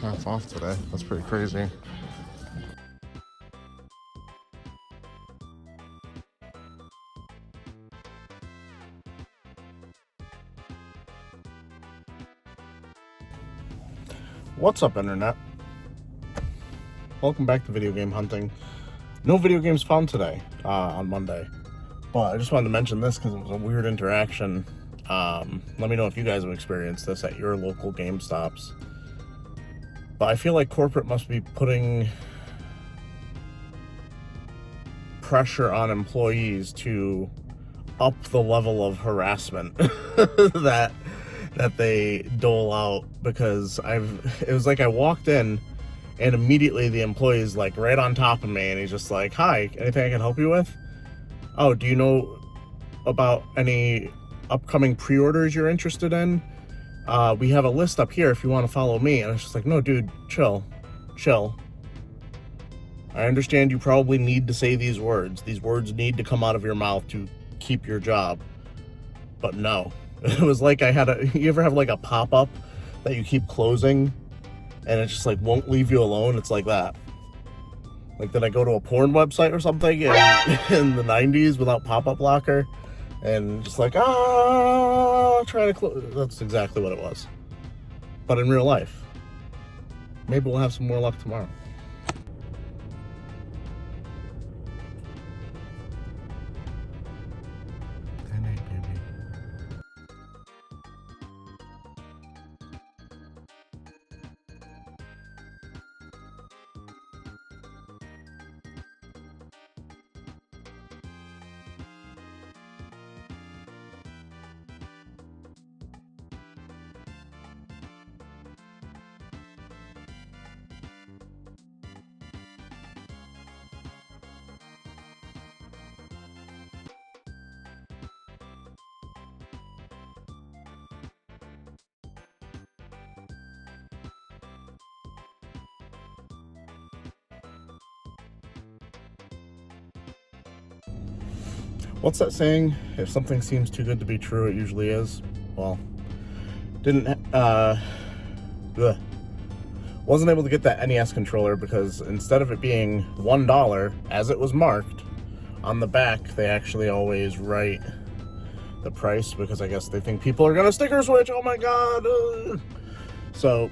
half off today. That's pretty crazy. What's up, internet? Welcome back to Video Game Hunting. No video games found today on Monday, but I just wanted to mention this because it was a weird interaction. Let me know if you guys have experienced this at your local GameStops. But I feel like corporate must be putting pressure on employees to up the level of harassment that they dole out, because it was like I walked in and immediately the employee's like right on top of me and he's just like, "Hi, anything I can help you with? Oh, do you know about any upcoming pre-orders you're interested in? We have a list up here if you want to follow me." And I was just like, "No, dude, chill. I understand you probably need to say these words. These words need to come out of your mouth to keep your job. But no." It was like you ever have like a pop-up that you keep closing and it just like won't leave you alone? It's like that. Like, did I go to a porn website or something in the 90s without pop-up blocker? And just like, trying to close. That's exactly what it was. But in real life. Maybe we'll have some more luck tomorrow. What's that saying? If something seems too good to be true, it usually is. Well, wasn't able to get that NES controller because instead of it being $1 as it was marked, on the back they actually always write the price because I guess they think people are gonna sticker switch. Oh my god! So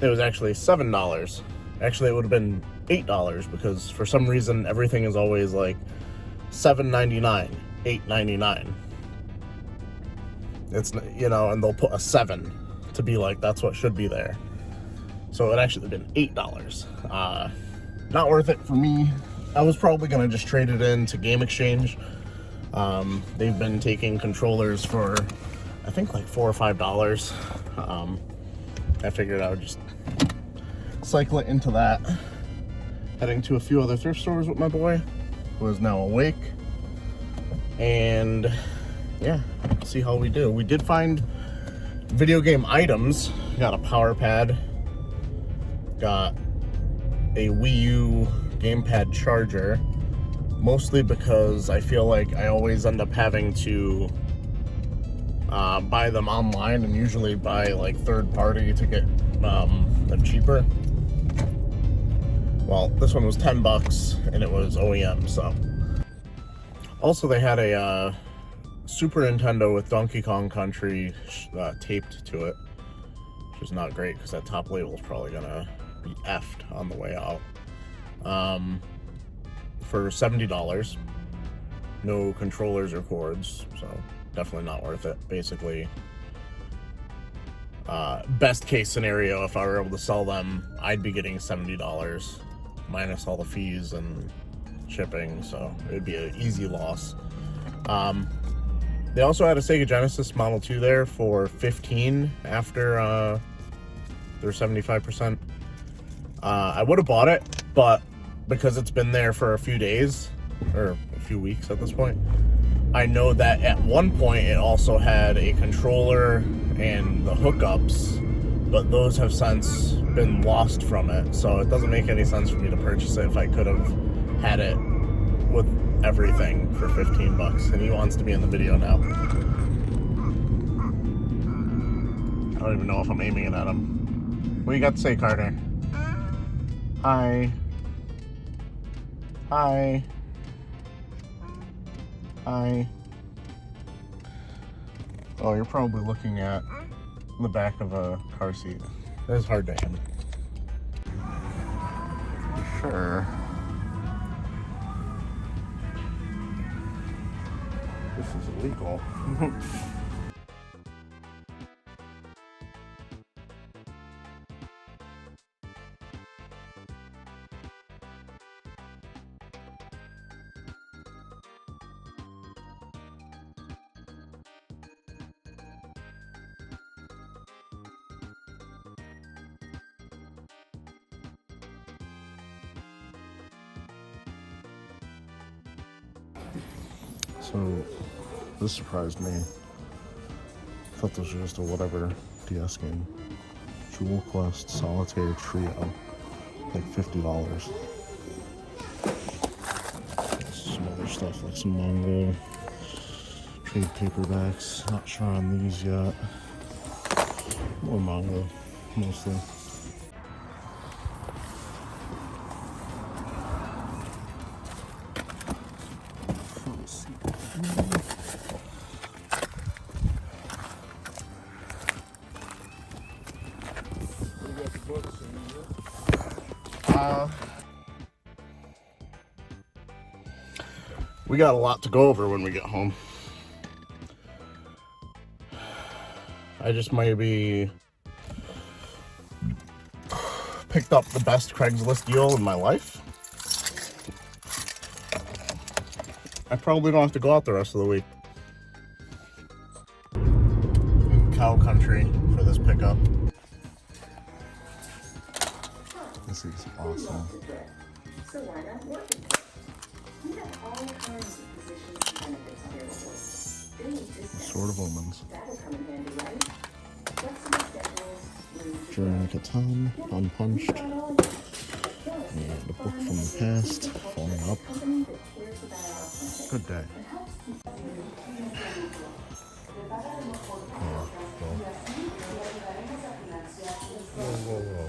it was actually $7. Actually, it would have been $8 because for some reason everything is always like $7.99, $8.99. It's, and they'll put a 7 to be like that's what should be there. So it actually been $8. Not worth it for me. I was probably gonna just trade it in to Game Exchange. They've been taking controllers for I think like $4 or $5. I figured I would just cycle it into that. Heading to a few other thrift stores with my boy, who is now awake, and yeah, see how we do. We did find video game items. Got a power pad, got a Wii U gamepad charger, mostly because I feel like I always end up having to buy them online and usually buy like third party to get them cheaper. Well, this one was $10 and it was OEM, so. Also, they had a Super Nintendo with Donkey Kong Country taped to it, which is not great because that top label is probably gonna be effed on the way out. For $70, no controllers or cords, so definitely not worth it. Basically, best case scenario, if I were able to sell them, I'd be getting $70 minus all the fees and shipping, so it would be an easy loss. They also had a Sega Genesis Model 2 there for $15 after their 75%. I would have bought it, but because it's been there for a few days, or a few weeks at this point, I know that at one point it also had a controller and the hookups, but those have since been lost from it, so it doesn't make any sense for me to purchase it if I could have had it with everything for $15. And he wants to be in the video now. I don't even know if I'm aiming it at him. What you got to say, Carter? Hi. Hi. Hi. Oh, you're probably looking at the back of a car seat. That is hard to handle. Sure. This is illegal. So, this surprised me. I thought this was just a whatever DS game. Jewel Quest Solitaire Trio. Like $50. Some other stuff like some Mongol trade paperbacks. Not sure on these yet. More Mongol, mostly. We got a lot to go over when we get home. I just maybe picked up the best Craigslist deal in my life. I probably don't have to go out the rest of the week. In cow country for this pickup. This is awesome. So why not work? We have all kinds of positions and benefits available. Sort of omens. That'll come in handy, right? Flexible schedules. During Catan, Unpunched. And the book from the past, Falling Up. Good day. Whoa.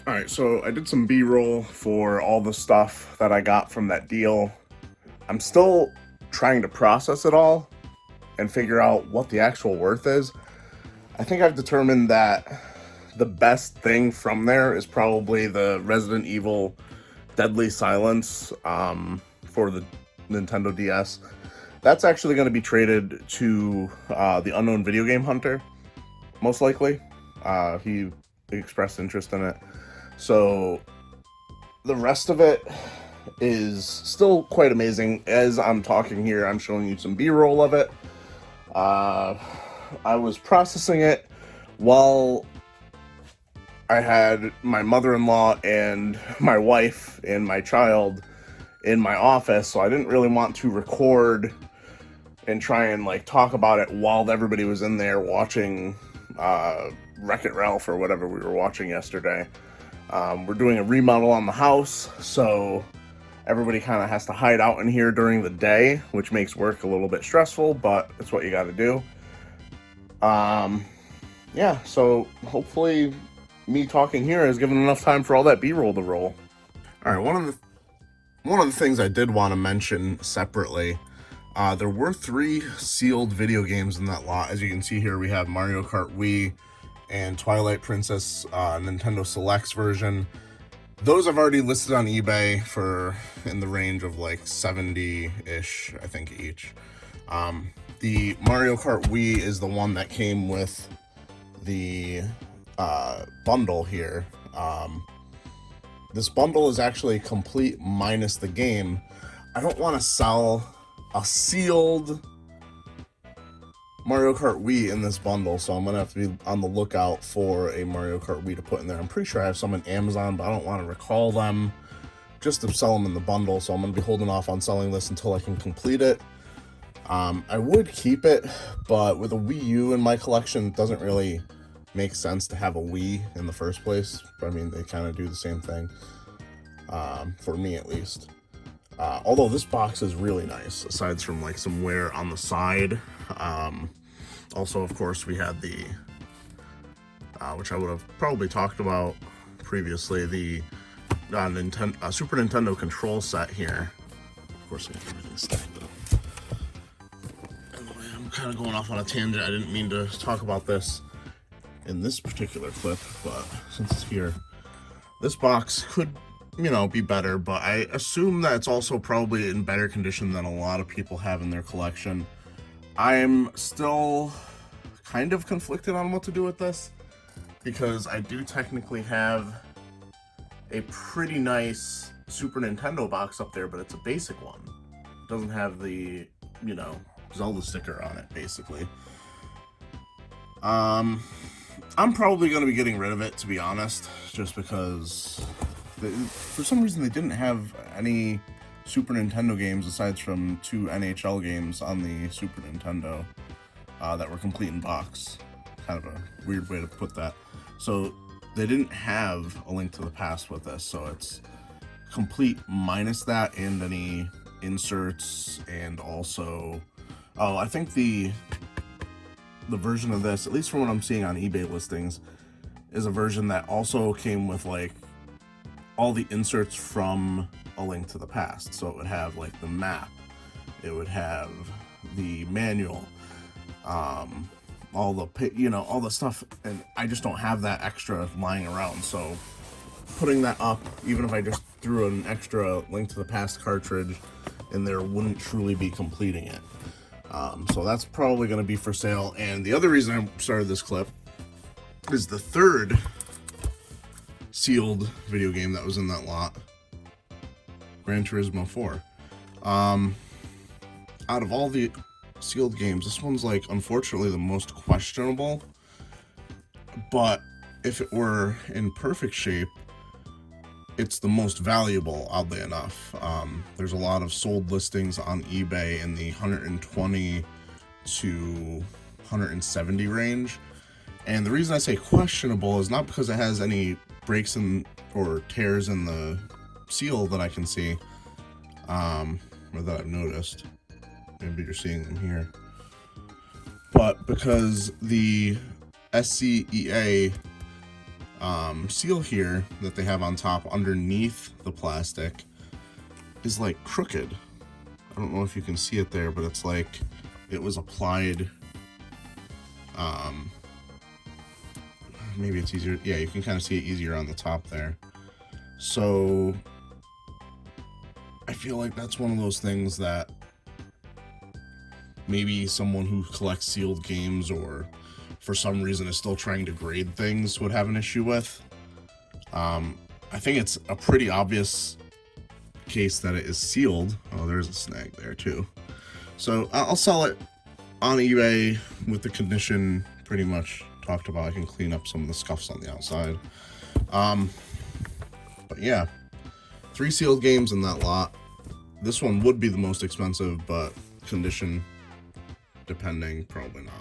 All right, so I did some B-roll for all the stuff that I got from that deal. I'm still trying to process it all and figure out what the actual worth is. I think I've determined that the best thing from there is probably the Resident Evil Deadly Silence for the Nintendo DS. That's actually going to be traded to the Unknown Video Game Hunter, most likely. He expressed interest in it. So the rest of it is still quite amazing. As I'm talking here, I'm showing you some B-roll of it. I was processing it while I had my mother-in-law and my wife and my child in my office, so I didn't really want to record and try and like talk about it while everybody was in there watching Wreck-It Ralph or whatever we were watching yesterday. We're doing a remodel on the house, so everybody kind of has to hide out in here during the day, which makes work a little bit stressful, but it's what you got to do. Yeah, so hopefully me talking here has given enough time for all that B-roll to roll. All right, one of the things I did want to mention separately, there were 3 sealed video games in that lot. As you can see here, we have Mario Kart Wii and Twilight Princess Nintendo Selects version. Those I've already listed on eBay for in the range of like 70-ish, I think, each. The Mario Kart Wii is the one that came with the bundle here. This bundle is actually complete minus the game. I don't want to sell a sealed Mario Kart Wii in this bundle, so I'm going to have to be on the lookout for a Mario Kart Wii to put in there. I'm pretty sure I have some on Amazon, but I don't want to recall them just to sell them in the bundle, so I'm going to be holding off on selling this until I can complete it. I would keep it, but with a Wii U in my collection, it doesn't really make sense to have a Wii in the first place. I mean, they kind of do the same thing, for me at least. Although this box is really nice, aside from like some wear on the side. Also, of course, we had the, which I would have probably talked about previously, the Super Nintendo control set here. Of course, I have everything stacked up. Anyway, I'm kind of going off on a tangent. I didn't mean to talk about this in this particular clip, but since it's here, this box could, you know, be better, but I assume that it's also probably in better condition than a lot of people have in their collection. I'm still kind of conflicted on what to do with this, because I do technically have a pretty nice Super Nintendo box up there, but it's a basic one. It doesn't have the, you know, Zelda sticker on it, basically. I'm probably going to be getting rid of it, to be honest, just because for some reason they didn't have any Super Nintendo games aside from 2 NHL games on the Super Nintendo that were complete in box. Kind of a weird way to put that. So they didn't have A Link to the Past with this, so it's complete minus that and any inserts, and also, oh, I think the version of this, at least from what I'm seeing on eBay listings, is a version that also came with like all the inserts from A Link to the Past. So it would have like the map, it would have the manual, all the, you know, all the stuff, and I just don't have that extra lying around. So putting that up, even if I just threw an extra Link to the Past cartridge in there, wouldn't truly be completing it. So that's probably going to be for sale. And the other reason I started this clip is the third sealed video game that was in that lot, Gran Turismo 4. Out of all the sealed games, this one's like unfortunately the most questionable, but if it were in perfect shape, it's the most valuable, oddly enough. There's a lot of sold listings on eBay in the 120 to 170 range, and the reason I say questionable is not because it has any breaks in or tears in the seal that I can see, or that I've noticed. Maybe you're seeing them here, but because the SCEA seal here that they have on top underneath the plastic is like crooked. I don't know if you can see it there, but it's like it was applied. Maybe it's easier. Yeah, you can kind of see it easier on the top there. So I feel like that's one of those things that maybe someone who collects sealed games or for some reason is still trying to grade things would have an issue with. I think it's a pretty obvious case that it is sealed. Oh, there's a snag there too. So I'll sell it on eBay with the condition pretty much talked about. I can clean up some of the scuffs on the outside. But yeah, 3 sealed games in that lot. This one would be the most expensive, but condition depending, probably not.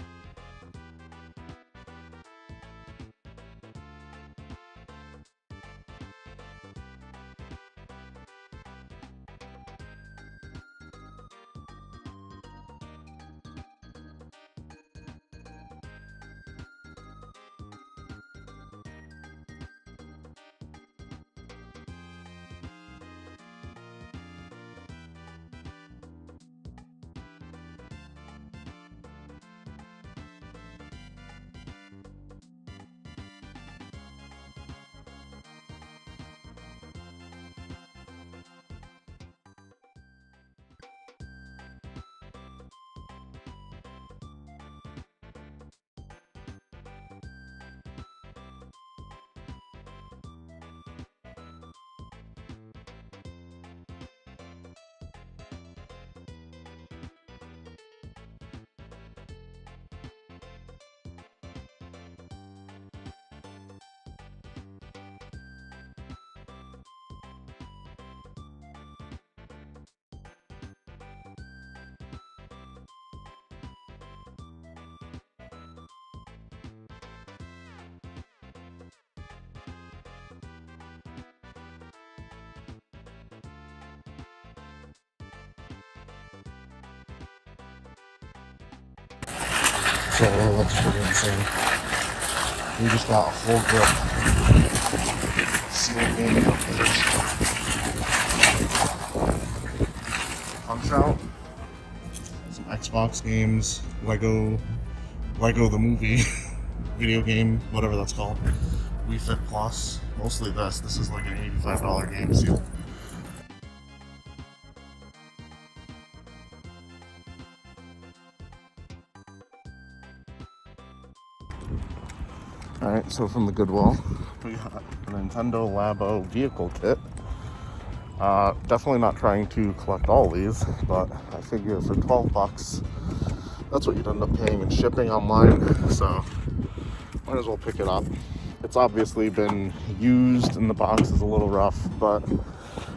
So that's pretty insane. We just got a whole grip. Sealed game page. Punch Out. Some Xbox games. Lego the movie. Video game, whatever that's called. We Fit Plus. Mostly this. This is like an $85 game seal. Alright, so from the Goodwill, we got a Nintendo Labo vehicle kit. Definitely not trying to collect all these, but I figure for 12 bucks, that's what you'd end up paying in shipping online, so might as well pick it up. It's obviously been used and the box is a little rough, but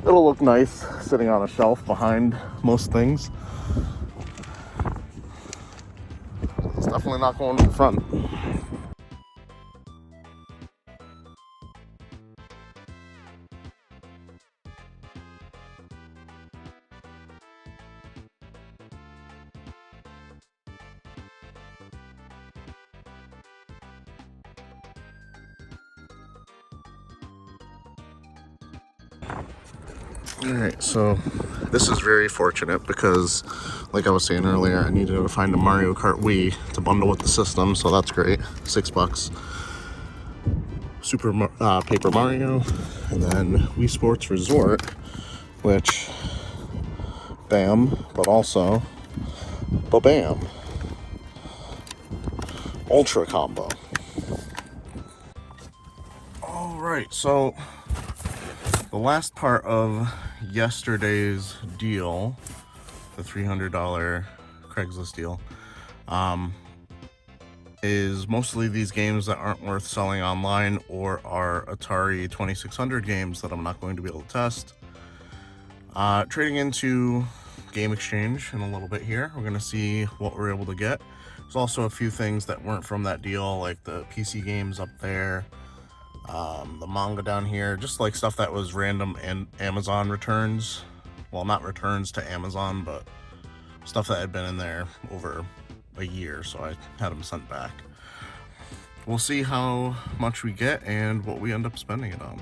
it'll look nice sitting on a shelf behind most things. It's definitely not going in front. Alright, so this is very fortunate because, like I was saying earlier, I needed to find a Mario Kart Wii to bundle with the system, so that's great. $6. Paper Mario, and then Wii Sports Resort, which, bam, but also, ba-bam. Ultra combo. Alright, so the last part of yesterday's deal, the $300 Craigslist deal, is mostly these games that aren't worth selling online or are Atari 2600 games that I'm not going to be able to test. Trading into Game Exchange in a little bit here. We're going to see what we're able to get. There's also a few things that weren't from that deal, like the PC games up there, the manga down here, just like stuff that was random and Amazon returns. Well, not returns to Amazon, but stuff that had been in there over a year, so I had them sent back. We'll see how much we get and what we end up spending it on,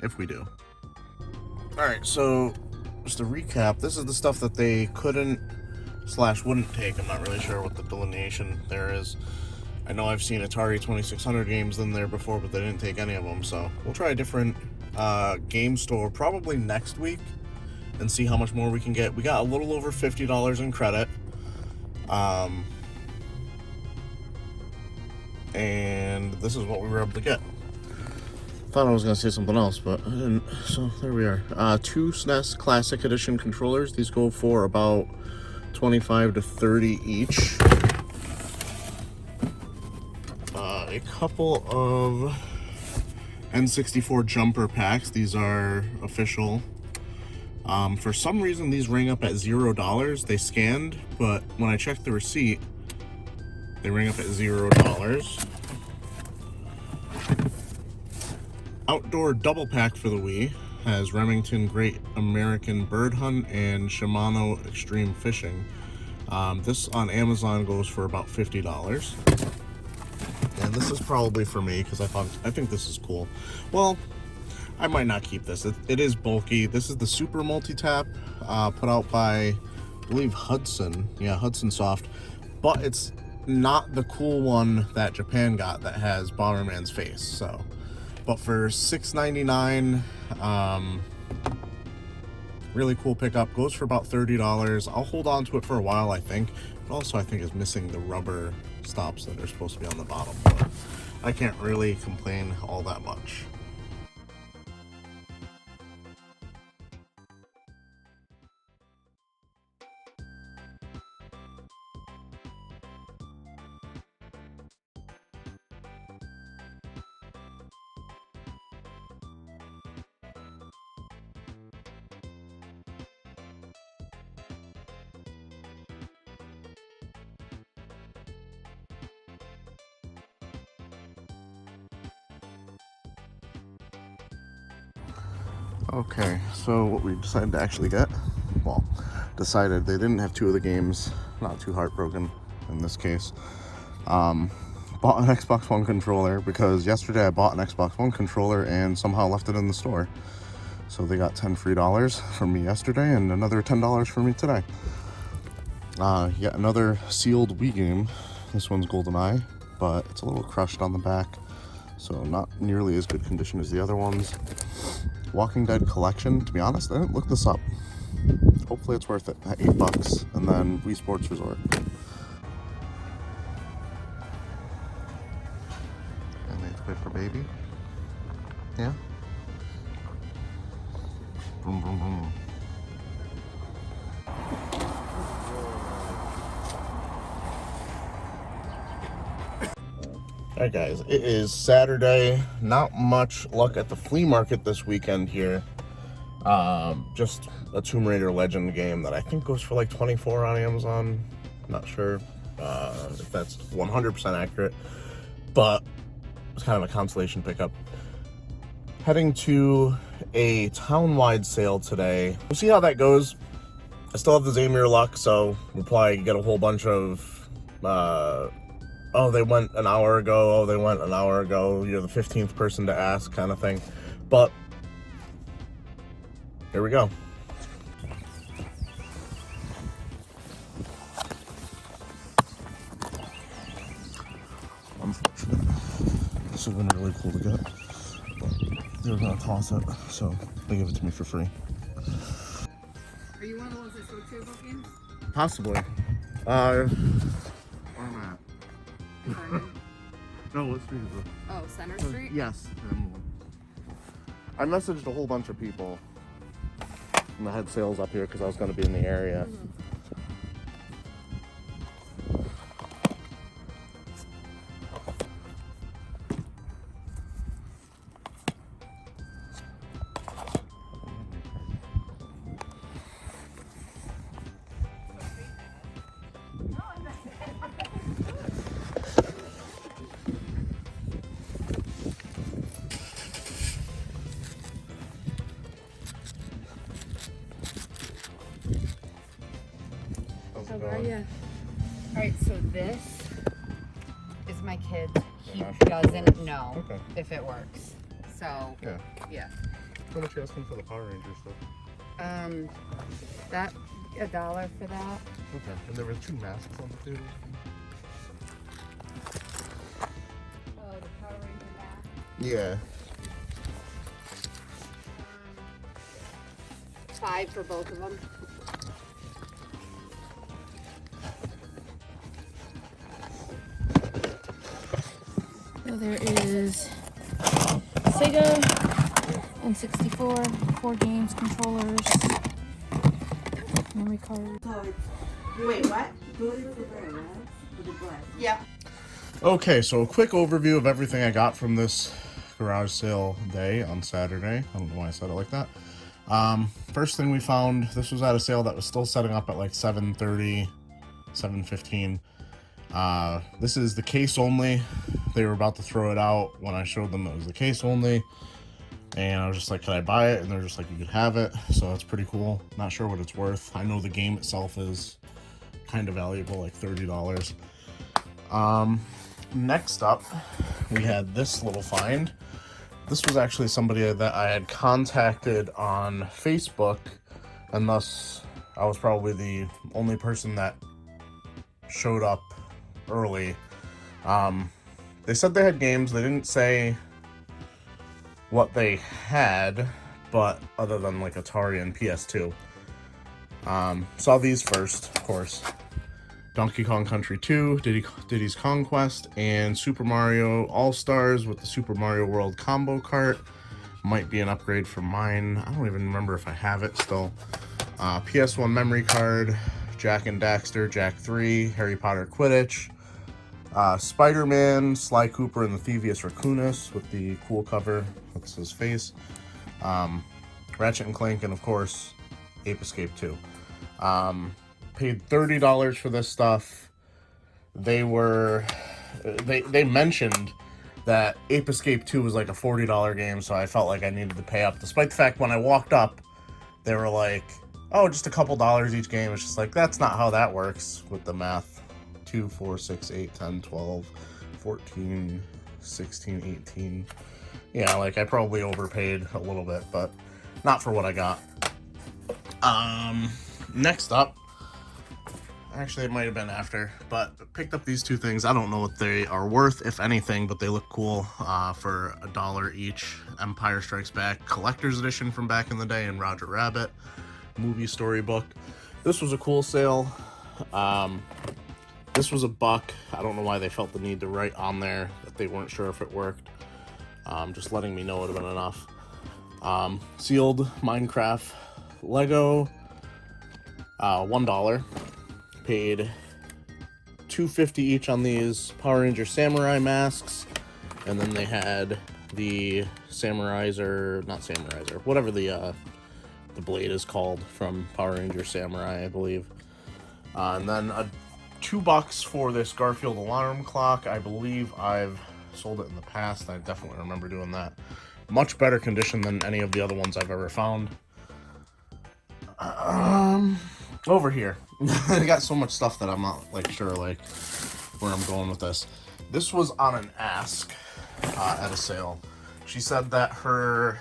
if we do. Alright, so just to recap, this is the stuff that they couldn't/wouldn't take. I'm not really sure what the delineation there is. I know I've seen Atari 2600 games in there before, but they didn't take any of them, so we'll try a different game store probably next week and see how much more we can get. We got a little over $50 in credit. And this is what we were able to get. Thought I was going to say something else, but I didn't. So there we are. 2 SNES Classic Edition controllers. These go for about $25 to $30 each. A couple of N64 jumper packs. These are official. For some reason, these rang up at $0. They scanned, but when I checked the receipt, they rang up at $0. Outdoor double pack for the Wii has Remington Great American Bird Hunt and Shimano Extreme Fishing. This on Amazon goes for about $50. And this is probably for me because I think this is cool. Well, I might not keep this. It is bulky. This is the Super Multi-Tap put out by, I believe, Hudson. Yeah, Hudson Soft. But it's not the cool one that Japan got that has Bomberman's face. So, but for $6.99, really cool pickup. Goes for about $30. I'll hold on to it for a while, I think. But also, I think it's missing the rubber stops that are supposed to be on the bottom. But I can't really complain all that much. Okay, so what we decided to actually get, well, decided they didn't have 2 of the games, not too heartbroken. in this case. Bought an Xbox One controller because yesterday I bought an Xbox One controller and somehow left it in the store. So they got $10 free from me yesterday and another $10 for me today. Yet another sealed Wii game. This one's GoldenEye, but it's a little crushed on the back, so not nearly as good condition as the other ones. Walking Dead Collection, to be honest, I didn't look this up. Hopefully it's worth it at $8. And then Wii Sports Resort. And they play for baby. Yeah. Boom, boom, boom. Alright guys, it is Saturday. Not much luck at the flea market this weekend here. Just a Tomb Raider Legend game that I think goes for like $24 on Amazon. Not sure if that's 100% accurate, but it's kind of a consolation pickup. Heading to a town-wide sale today. We'll see how that goes. I still have the Zamir luck, so we'll probably get a whole bunch of oh, they went an hour ago, oh, they went an hour ago, you're the 15th person to ask kind of thing. But here we go. Unfortunate. This would have been really cool to get, but they were gonna toss it, so they gave it to me for free. Are you one of the ones that sold 2 bookings? Possibly. Where am I at? No, what street is it? Oh, Center Street? Yes. I messaged a whole bunch of people and I had sales up here because I was going to be in the area. So where are you? Alright, so this is my kid. He doesn't know if it works. So, yeah. How much are you asking for the Power Ranger stuff? That, $1 for that. Okay, and there were 2 masks on the table. Oh, the Power Ranger mask. Yeah. 5 for both of them. So there is Sega N64, 4 games, controllers, memory card. Wait, what? Yeah. Okay, so a quick overview of everything I got from this garage sale day on Saturday. I don't know why I said it like that. First thing we found, this was at a sale that was still setting up at like 7:30, 7:15. This is the case only. They were about to throw it out when I showed them it was the case only. And I was just like, can I buy it? And they're just like, you could have it. So that's pretty cool. Not sure what it's worth. I know the game itself is kind of valuable, like $30. Next up, we had this little find. This was actually somebody that I had contacted on Facebook, and thus I was probably the only person that showed up early. They said they had games. They didn't say what they had, but other than like Atari and PS2. Saw these first, of course. Donkey Kong Country 2, Diddy's Conquest, and Super Mario All-Stars with the Super Mario World combo cart. Might be an upgrade from mine. I don't even remember if I have it still. PS1 memory card, Jak and Daxter, Jak 3, Harry Potter Quidditch, Spider-Man, Sly Cooper and the Thievius Raccoonus with the cool cover. That's his face. Ratchet and Clank, and of course, Ape Escape 2. Paid $30 for this stuff. They mentioned that Ape Escape 2 was like a $40 game, so I felt like I needed to pay up, despite the fact when I walked up, they were like, oh, just a couple dollars each game. It's just like, that's not how that works with the math 2, 4, 6, 8, 10, 12, 14, 16, 18. Yeah, like I probably overpaid a little bit, but not for what I got. Next up, actually it might have been after, but picked up these two things. I don't know what they are worth, if anything, but they look cool for $1 each. Empire Strikes Back Collector's Edition from back in the day, and Roger Rabbit movie storybook. This was a cool sale. This was $1. I don't know why they felt the need to write on there that they weren't sure if it worked. Just letting me know would have been enough. Sealed Minecraft Lego, $1. Paid $2.50 each on these Power Ranger Samurai masks, and then they had the Samuraizer, not Samuraizer, whatever the blade is called from Power Ranger Samurai, I believe. And then $2 for this Garfield alarm clock. I believe I've sold it in the past. I definitely remember doing that. Much better condition than any of the other ones I've ever found. Over here, I got so much stuff that I'm not like sure like where I'm going with this. This was on an ask at a sale. She said that her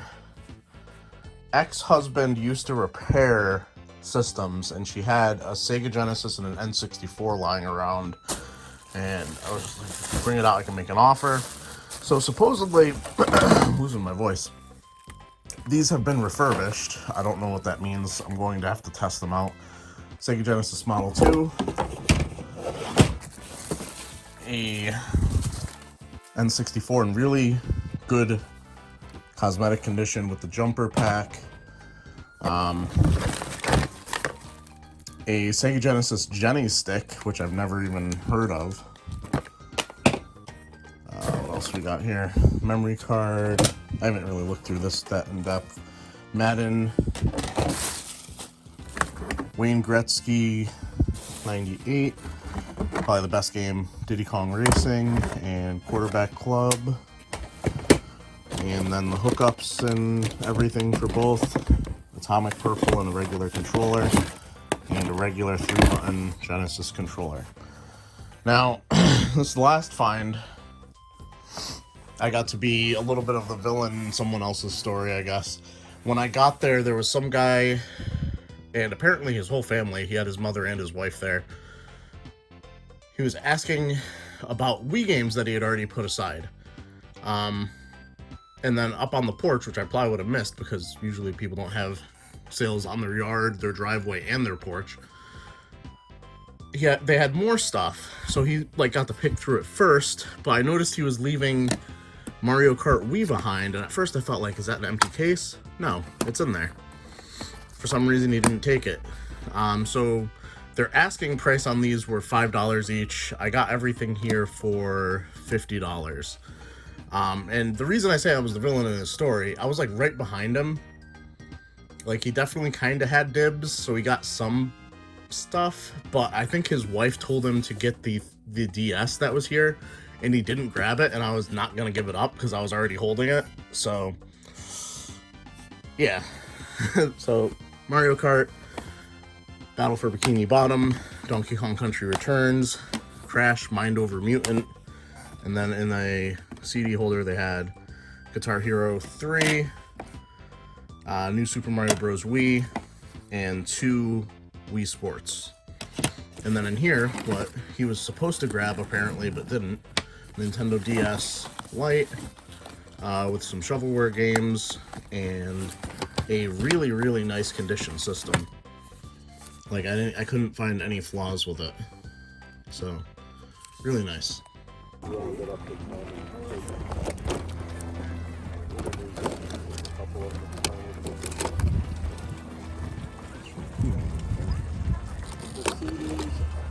ex-husband used to repair systems, and she had a Sega Genesis and an N64 lying around, and I was just like, bring it out, I can make an offer. So supposedly, losing my voice, these have been refurbished. I don't know what that means. I'm going to have to test them out. Sega Genesis Model 2, a N64 in really good cosmetic condition with the jumper pack, a Sega Genesis Jenny stick, which I've never even heard of. What else we got here? Memory card. I haven't really looked through this that in depth. Madden, Wayne Gretzky 98, probably the best game, Diddy Kong Racing, and Quarterback Club, and then the hookups and everything for both, Atomic Purple and a regular controller, and a regular 3-button Genesis controller. Now, this last find, I got to be a little bit of the villain in someone else's story, I guess. When I got there, there was some guy, and apparently his whole family, he had his mother and his wife there. He was asking about Wii games that he had already put aside. And then up on the porch, which I probably would have missed because usually people don't have sales on their yard, their driveway, and their porch. Yeah, they had more stuff, so he like got to pick through it first, but I noticed he was leaving Mario Kart Wii behind, and at first I thought, like, is that an empty case? No, it's in there. For some reason, he didn't take it. So their asking price on these were $5 each. I got everything here for $50. And the reason I say I was the villain in his story, I was like right behind him. Like, he definitely kind of had dibs, so he got some stuff, but I think his wife told him to get the DS that was here, and he didn't grab it, and I was not gonna give it up because I was already holding it. So yeah. So Mario Kart, Battle for Bikini Bottom, Donkey Kong Country Returns, Crash, Mind Over Mutant, and then in a CD holder they had Guitar Hero 3, New Super Mario Bros. Wii, and 2 Wii Sports. And then in here, what he was supposed to grab apparently but didn't, Nintendo DS Lite, with some shovelware games and a really, really nice condition system. Like, I couldn't find any flaws with it. So, really nice.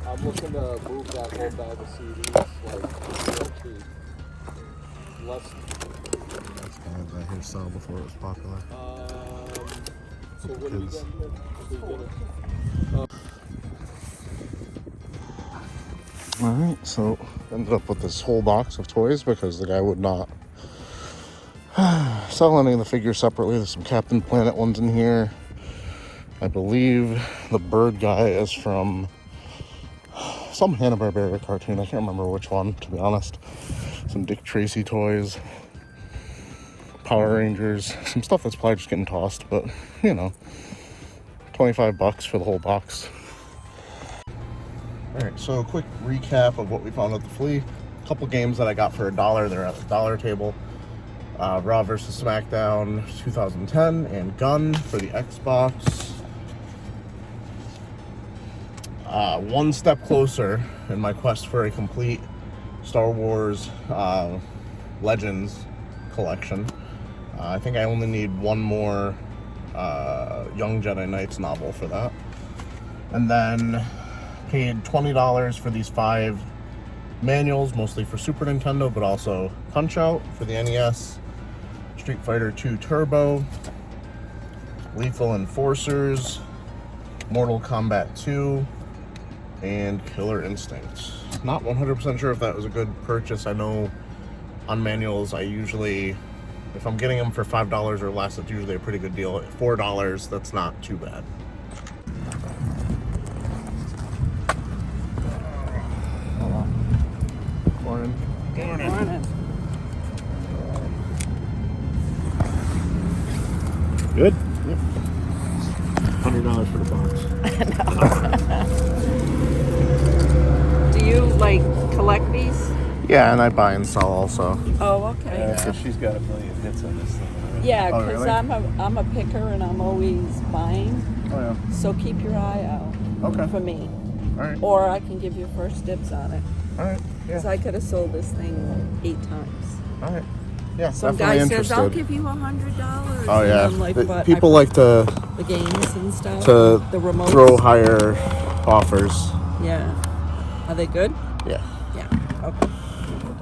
I'm looking to move that whole bag of CDs, like, real cheap. Less. That's kind of that hairstyle before it was popular. So what do we get here? Alright, so ended up with this whole box of toys because the guy would not sell any of the figures separately. There's some Captain Planet ones in here. I believe the bird guy is from some Hanna-Barbera cartoon. I can't remember which one, to be honest. Some Dick Tracy toys, Power Rangers, some stuff that's probably just getting tossed, but you know, $25 for the whole box. All right, so a quick recap of what we found at the flea. A couple games that I got for $1. They're at the dollar table. Raw vs. SmackDown 2010 and Gun for the Xbox. One step closer in my quest for a complete Star Wars Legends collection. I think I only need one more Young Jedi Knights novel for that. And then paid $20 for these 5 manuals, mostly for Super Nintendo, but also Punch-Out for the NES, Street Fighter 2 Turbo, Lethal Enforcers, Mortal Kombat 2, and Killer Instinct. Not 100% sure if that was a good purchase. I know on manuals, I usually, if I'm getting them for $5 or less, it's usually a pretty good deal. At $4, that's not too bad. Morning. Good morning. Good? Yep. $100 for the box. Do you like collect these? Yeah, and I buy and sell also. Oh, okay. Yeah, she's got a million hits on this thing. Right? Yeah, Oh, because really? I'm a picker and I'm always buying. Oh, yeah. So keep your eye out Okay. for me. All right. Or I can give you first dibs on it. All right. Because I could have sold this thing 8 times. All right. Yeah, Some definitely guy interested. says, I'll give you $100. Oh, yeah. And I'm like, but People like to the games and stuff. to the remotes. throw higher offers. Yeah. Are they good? Yeah. Yeah. Okay.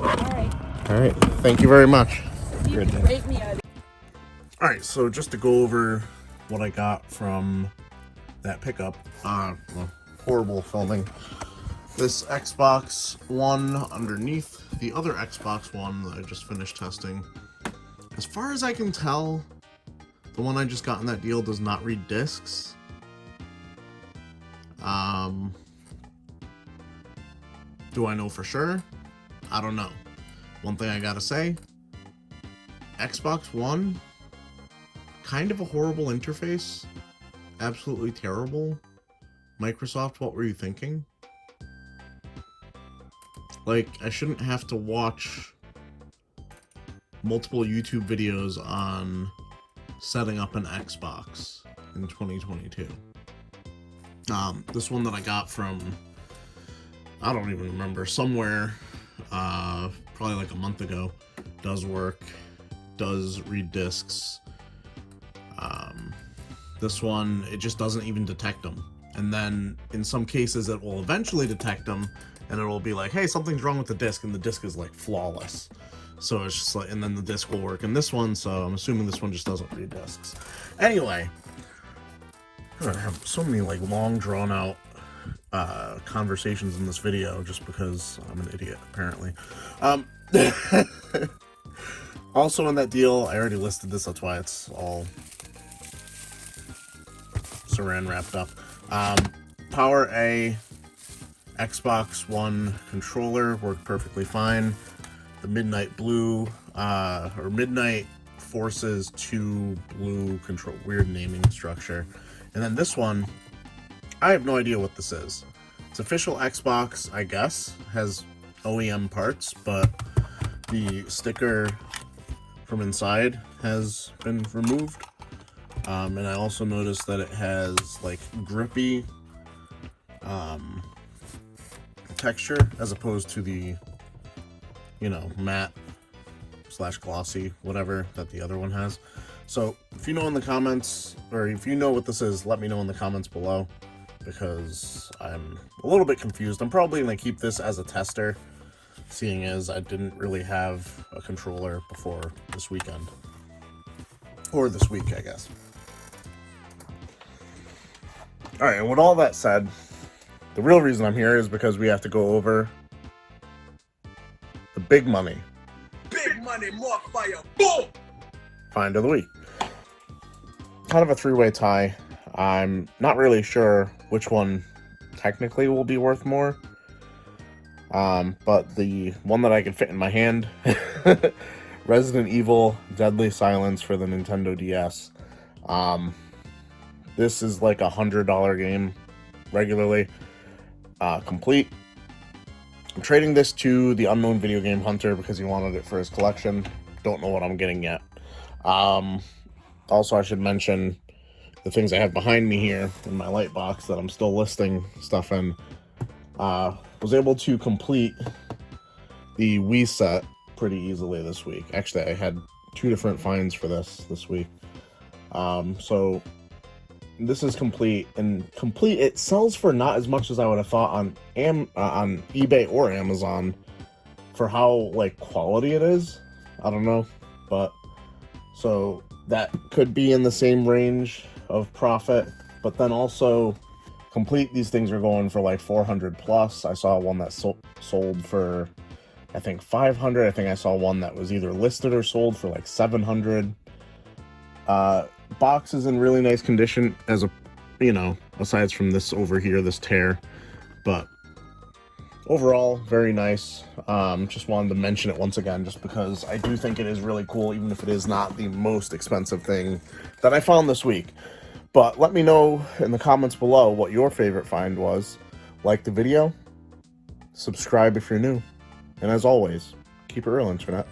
All right. All right. Thank you very much. You can rate me out. All right. So just to go over what I got from that pickup. Well, horrible filming. This Xbox One underneath the other Xbox One that I just finished testing. As far as I can tell, the one I just got in that deal does not read discs. Do I know for sure? I don't know. One thing I gotta say, Xbox One, kind of a horrible interface. Absolutely terrible. Microsoft, what were you thinking? Like, I shouldn't have to watch multiple YouTube videos on setting up an Xbox in 2022. This one that I got from, I don't even remember, somewhere, probably like a month ago, does work, does read discs. This one, it just doesn't even detect them. And then in some cases it will eventually detect them, and it will be like, hey, something's wrong with the disc, and the disc is like flawless. So it's just like, and then the disc will work in this one, so I'm assuming this one just doesn't read discs. Anyway, I have so many like long drawn out conversations in this video just because I'm an idiot, apparently. Also in that deal, I already listed this, that's why it's all saran wrapped up. Power A Xbox One controller worked perfectly fine. The Midnight Blue, or Midnight Forces 2 Blue control, weird naming structure. And then this one, I have no idea what this is. It's official Xbox, I guess, has OEM parts, but the sticker from inside has been removed. And I also noticed that it has like grippy texture as opposed to the, you know, matte / glossy, whatever that the other one has. So if you know in the comments, or if you know what this is, let me know in the comments below, because I'm a little bit confused. I'm probably going to keep this as a tester, seeing as I didn't really have a controller before this weekend. Or this week, I guess. Alright, and with all that said, the real reason I'm here is because we have to go over the big money. Big money, more fire, boom! Find of the week. Kind of a three-way tie. I'm not really sure which one technically will be worth more. But the one that I could fit in my hand, Resident Evil Deadly Silence for the Nintendo DS. This is like $100 game regularly, complete. I'm trading this to the Unknown Video Game Hunter because he wanted it for his collection. Don't know what I'm getting yet. Also, I should mention the things I have behind me here in my light box that I'm still listing stuff in. Was able to complete the Wii set pretty easily this week. Actually, I had 2 different finds for this week. So this is complete, and complete, it sells for not as much as I would have thought on eBay or Amazon for how like quality it is. I don't know, but so that could be in the same range of profit. But then also complete, these things are going for like 400 plus. I saw one that sold for I think 500. I think I saw one that was either listed or sold for like 700. Box is in really nice condition, as a, you know, aside from this over here, this tear, but overall very nice. Just wanted to mention it once again, just because I do think it is really cool, even if it is not the most expensive thing that I found this week. But let me know in the comments below what your favorite find was. Like the video, subscribe if you're new, and as always, keep it real, internet.